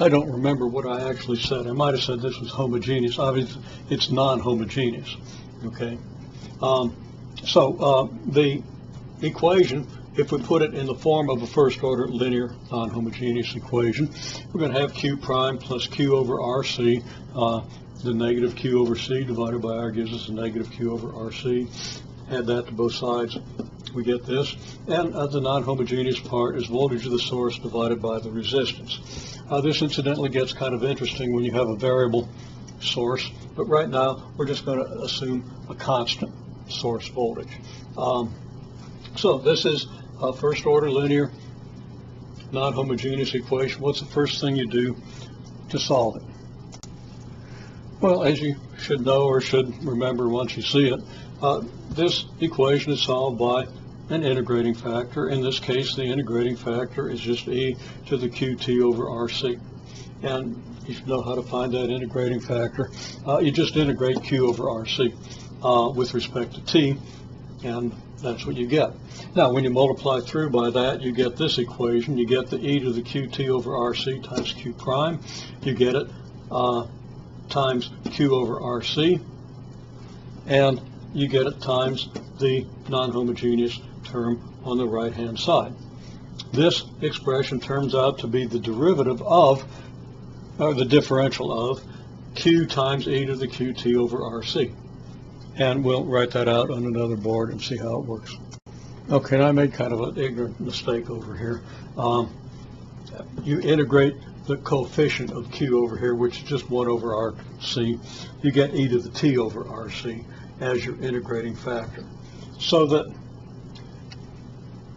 I don't remember what I actually said. I might have said this was homogeneous. Obviously, it's non-homogeneous. Okay. The equation, if we put it in the form of a first-order linear non-homogeneous equation, we're going to have Q prime plus Q over RC. The negative Q over C divided by R gives us a negative Q over RC. Add that to both sides, we get this. And the non-homogeneous part is voltage of the source divided by the resistance. This incidentally gets kind of interesting when you have a variable source, but right now we're just going to assume a constant source voltage. So this is a first order linear non-homogeneous equation. What's the first thing you do to solve it? Well, as you should know or should remember once you see it, this equation is solved by an integrating factor. In this case, the integrating factor is just e to the qt over rc. And you should know how to find that integrating factor. You just integrate q over rc with respect to t, and that's what you get. Now, when you multiply through by that, you get this equation. You get the e to the qt over rc times q prime. You get it times q over rc, and you get it times the non-homogeneous term on the right-hand side. This expression turns out to be the derivative of, or the differential of, q times e to the qt over rc. And we'll write that out on another board and see how it works. Okay, and I made kind of an ignorant mistake over here. You integrate the coefficient of q over here, which is just 1 over rc. You get e to the t over rc as your integrating factor. So that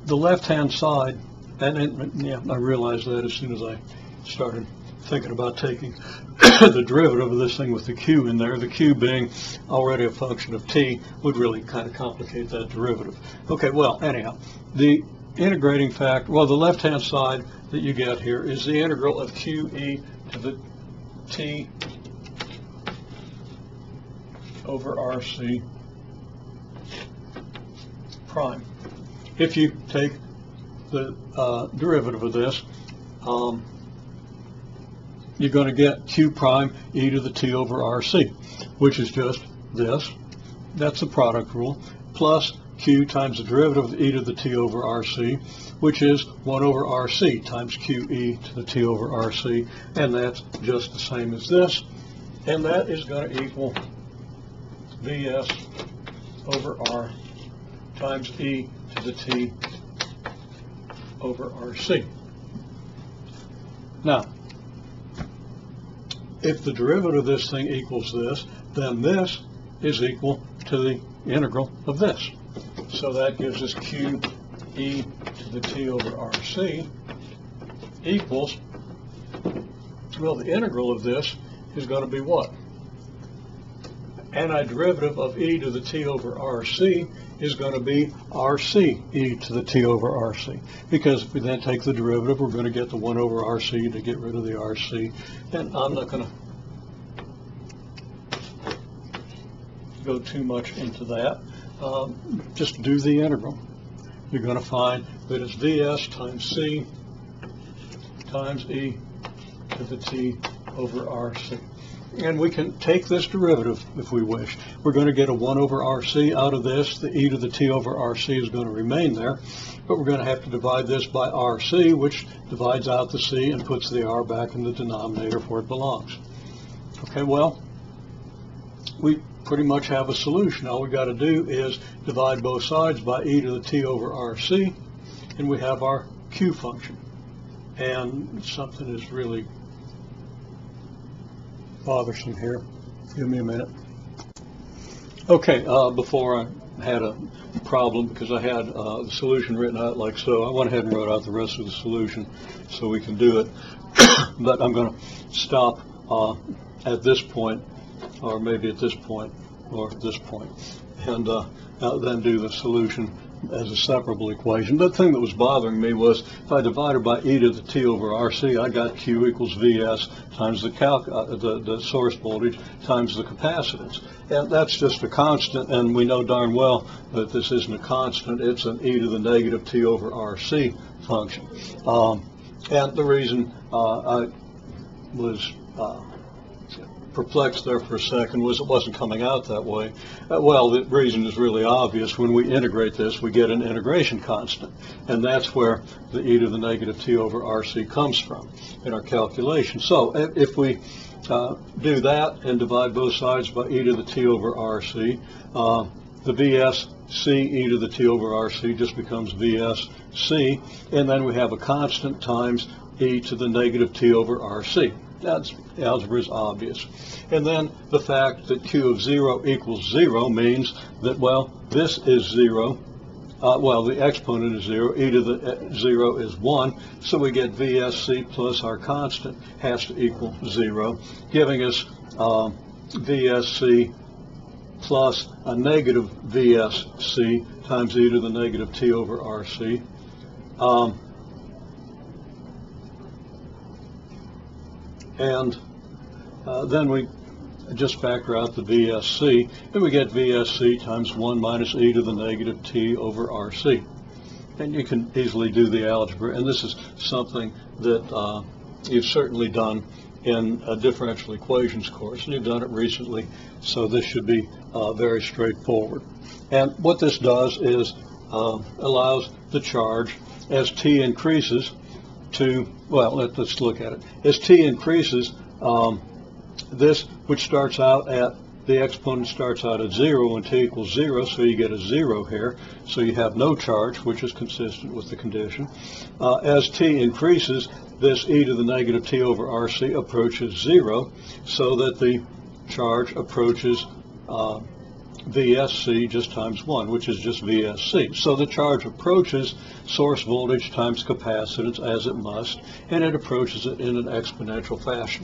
the left-hand side, yeah, I realized that as soon as I started thinking about taking the derivative of this thing with the q in there, the q being already a function of t, would really kind of complicate that derivative. Okay, well, anyhow, the integrating factor, well, the left-hand side that you get here is the integral of qe to the t over rc prime. If you take the derivative of this, you're going to get q prime e to the t over rc, which is just this. That's the product rule, plus q times the derivative of e to the t over rc, which is 1 over rc times qe to the t over rc, and that's just the same as this, and that is going to equal vs over r times e to the t over rc. Now, if the derivative of this thing equals this, then this is equal to the integral of this. So that gives us q e to the t over rc equals, well, the integral of this is going to be what? Antiderivative of e to the t over rc is going to be rc e to the t over rc. Because if we then take the derivative, we're going to get the 1 over rc to get rid of the rc. And I'm not going to go too much into that. Just do the integral. You're going to find that it's vs times c times e to the t over rc. And we can take this derivative if we wish. We're going to get a 1 over rc out of this. The e to the t over rc is going to remain there, but we're going to have to divide this by rc, which divides out the c and puts the r back in the denominator where it belongs. Okay, well, we pretty much have a solution. All we got to do is divide both sides by e to the t over rc, and we have our q function. And something is really bothersome here. Give me a minute. Okay, before I had a problem because I had the solution written out like so. I went ahead and wrote out the rest of the solution so we can do it. But I'm going to stop at this point, or maybe at this point, or at this point, and then do the solution as a separable equation. The thing that was bothering me was if I divided by e to the t over rc, I got q equals vs times the source voltage times the capacitance. And that's just a constant, and we know darn well that this isn't a constant. It's an e to the negative t over rc function. And the reason I was perplexed there for a second was it wasn't coming out that way. Well, the reason is really obvious. When we integrate this, we get an integration constant, and that's where the e to the negative t over rc comes from in our calculation. So if we do that and divide both sides by e to the t over rc, the VSC e to the t over rc just becomes VSC, and then we have a constant times e to the negative t over rc. That's algebra is obvious. And then the fact that q of 0 equals 0 means that, well, this is 0. Well, the exponent is 0. E to the 0 is 1. So we get VSC plus our constant has to equal 0, giving us VSC plus a negative VSC times e to the negative t over rc. And then we just factor out the VSC, and we get VSC times 1 minus e to the negative t over rc. And you can easily do the algebra, and this is something that you've certainly done in a differential equations course, and you've done it recently, so this should be very straightforward. And what this does is allows the charge, as t increases, to, well, let's look at it. As t increases, this, which starts out at, the exponent starts out at 0 when t equals 0, so you get a 0 here, so you have no charge, which is consistent with the condition. As t increases, this e to the negative t over rc approaches 0, so that the charge approaches VSC just times 1, which is just VSC. So the charge approaches source voltage times capacitance as it must, and it approaches it in an exponential fashion.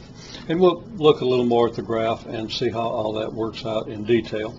And we'll look a little more at the graph and see how all that works out in detail.